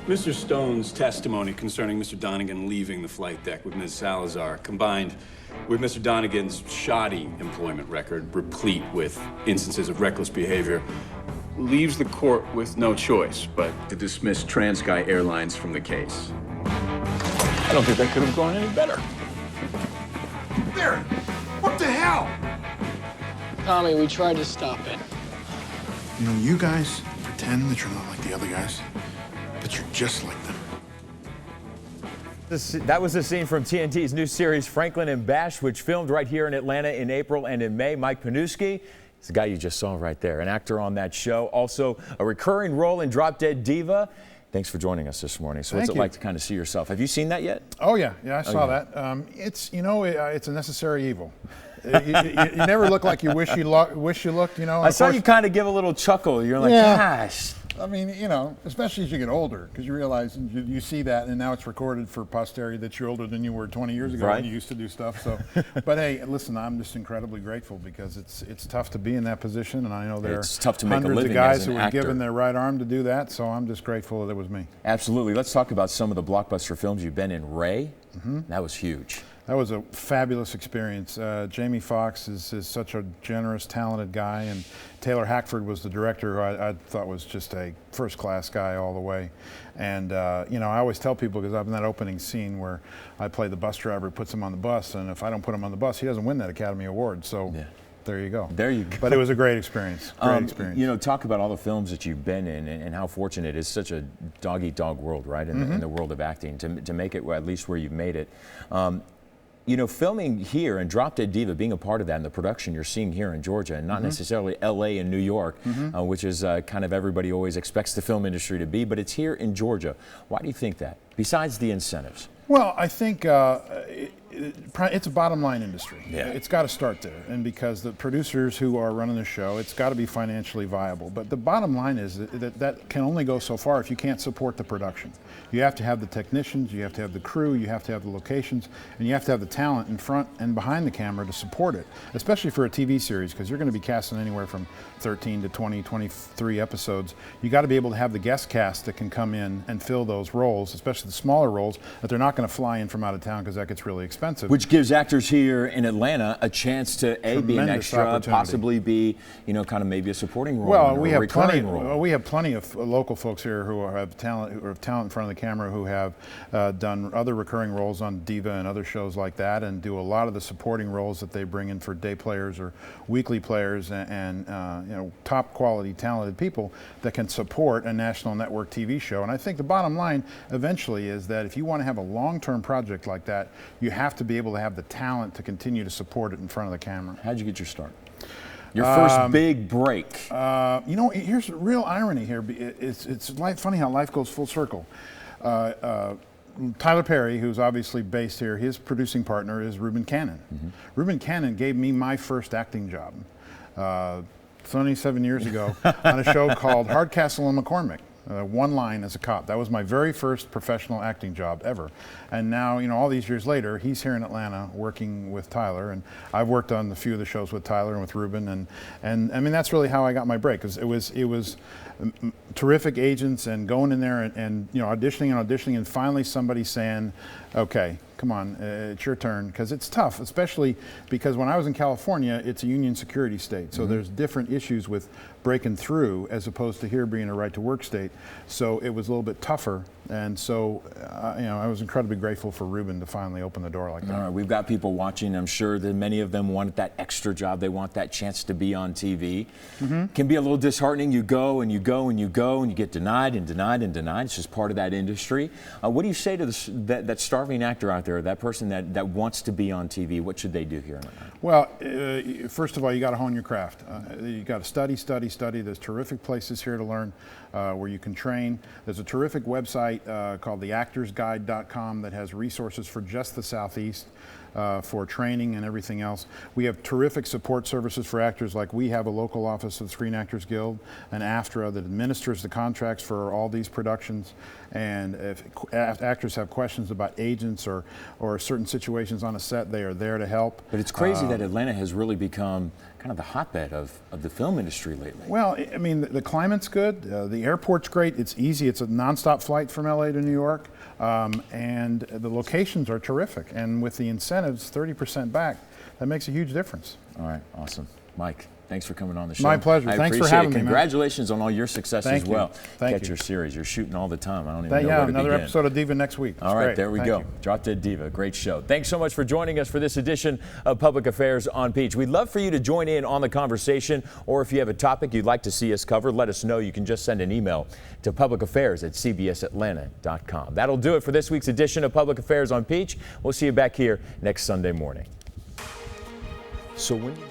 Mr. Stone's testimony concerning Mr. Donegan leaving the flight deck with Ms. Salazar, combined with Mr. Donegan's shoddy employment record, replete with instances of reckless behavior, leaves the court with no choice but to dismiss TransSky Airlines from the case. I don't think that could have gone any better. There! What the hell? Tommy, we tried to stop it. You know, you guys pretend that you're not like the other guys, but you're just like them. That was a scene from TNT's new series Franklin and Bash, which filmed right here in Atlanta in April and in May. Mike Panuski is the guy you just saw right there, an actor on that show, also a recurring role in Drop Dead Diva. Thanks for joining us this morning. So what's it like to kind of see yourself? Have you seen that yet? Oh yeah, I saw that. It's it's a necessary evil. you never look like you wish you looked. You know. I saw you kind of give a little chuckle. You're like, gosh. I mean, especially as you get older, because you realize you see that, and now it's recorded for posterity that you're older than you were 20 years ago when you used to do stuff. So, but hey, listen, I'm just incredibly grateful because it's tough to be in that position, and I know there are hundreds of guys who were given their right arm to do that. So I'm just grateful that it was me. Absolutely. Let's talk about some of the blockbuster films you've been in. Ray, that was huge. That was a fabulous experience. Jamie Foxx is such a generous, talented guy, and Taylor Hackford was the director, who I thought was just a first-class guy all the way. And I always tell people, because I'm in that opening scene where I play the bus driver who puts him on the bus, and if I don't put him on the bus, he doesn't win that Academy Award. So. Yeah. There you go. There you go. But it was a great experience. Great experience. Talk about all the films that you've been in and how fortunate it is. Such a dog-eat-dog world, right, in the world of acting, to make it at least where you've made it. Filming here and Drop Dead Diva, being a part of that and the production you're seeing here in Georgia and not necessarily LA and New York, which is kind of everybody always expects the film industry to be, but it's here in Georgia. Why do you think that, besides the incentives? Well, I think it's a bottom line industry. Yeah. It's got to start there. And because the producers who are running the show, it's got to be financially viable. But the bottom line is that can only go so far if you can't support the production. You have to have the technicians, you have to have the crew, you have to have the locations, and you have to have the talent in front and behind the camera to support it, especially for a TV series, because you're going to be casting anywhere from 13 to 20, 23 episodes. You got to be able to have the guest cast that can come in and fill those roles, especially the smaller roles, that they're not going to fly in from out of town because that gets really expensive. Which gives actors here in Atlanta a chance to be an extra, possibly be, kind of maybe a supporting role. Well, we have plenty of local folks here who have talent in front of the camera, who have done other recurring roles on Diva and other shows like that, and do a lot of the supporting roles that they bring in for day players or weekly players, and top quality, talented people that can support a national network TV show. And I think the bottom line eventually is that if you want to have a long-term project like that, you have to be able to have the talent to continue to support it in front of the camera. How'd you get your start? Your first big break. Here's a real irony here. It's funny how life goes full circle. Tyler Perry, who's obviously based here, his producing partner is Reuben Cannon. Reuben Cannon gave me my first acting job 27 years ago on a show called Hardcastle and McCormick. One line as a cop. That was my very first professional acting job ever. And now, all these years later, he's here in Atlanta working with Tyler, and I've worked on a few of the shows with Tyler and with Reuben, and I mean, that's really how I got my break. It was terrific agents and going in there and auditioning and finally somebody saying, okay, come on, it's your turn, because it's tough, especially because when I was in California, it's a union security state, so there's different issues with breaking through as opposed to here being a right to work state. So it was a little bit tougher, and so I was incredibly grateful for Reuben to finally open the door like that. All right, we've got people watching. I'm sure that many of them want that extra job. They want that chance to be on TV. Can be a little disheartening. You go and you go and you go and you get denied and denied and denied. It's just part of that industry. What do you say to that starving actor out there, that person that wants to be on TV? What should they do here? Well, first of all, you got to hone your craft. You got to study. There's terrific places here to learn where you can train. There's a terrific website called theactorsguide.com that has resources for just the Southeast for training and everything else. We have terrific support services for actors, like we have a local office of the Screen Actors Guild, an AFTRA that administers the contracts for all these productions. And if actors have questions about agents or or certain situations on a set, they are there to help. But it's crazy that Atlanta has really become kind of the hotbed of the film industry lately. Well, I mean, the climate's good. The airport's great. It's easy. It's a nonstop flight from LA to New York. And the locations are terrific. And with the incentives, 30% back, that makes a huge difference. All right, awesome. Mike, thanks for coming on the show. My pleasure. I Thanks for appreciate having it. me, man. Congratulations on all your success Thank as you. well. Thank Catch you. your series. You're shooting all the time. I don't even know Yeah, where to another begin. episode of Diva next week. It's All right, great. there we Thank go. you. Drop Dead Diva, great show. Thanks so much for joining us for this edition of Public Affairs on Peach. We'd love for you to join in on the conversation, or if you have a topic you'd like to see us cover, let us know. You can just send an email to publicaffairs@cbsatlanta.com. That'll do it for this week's edition of Public Affairs on Peach. We'll see you back here next Sunday morning. So when you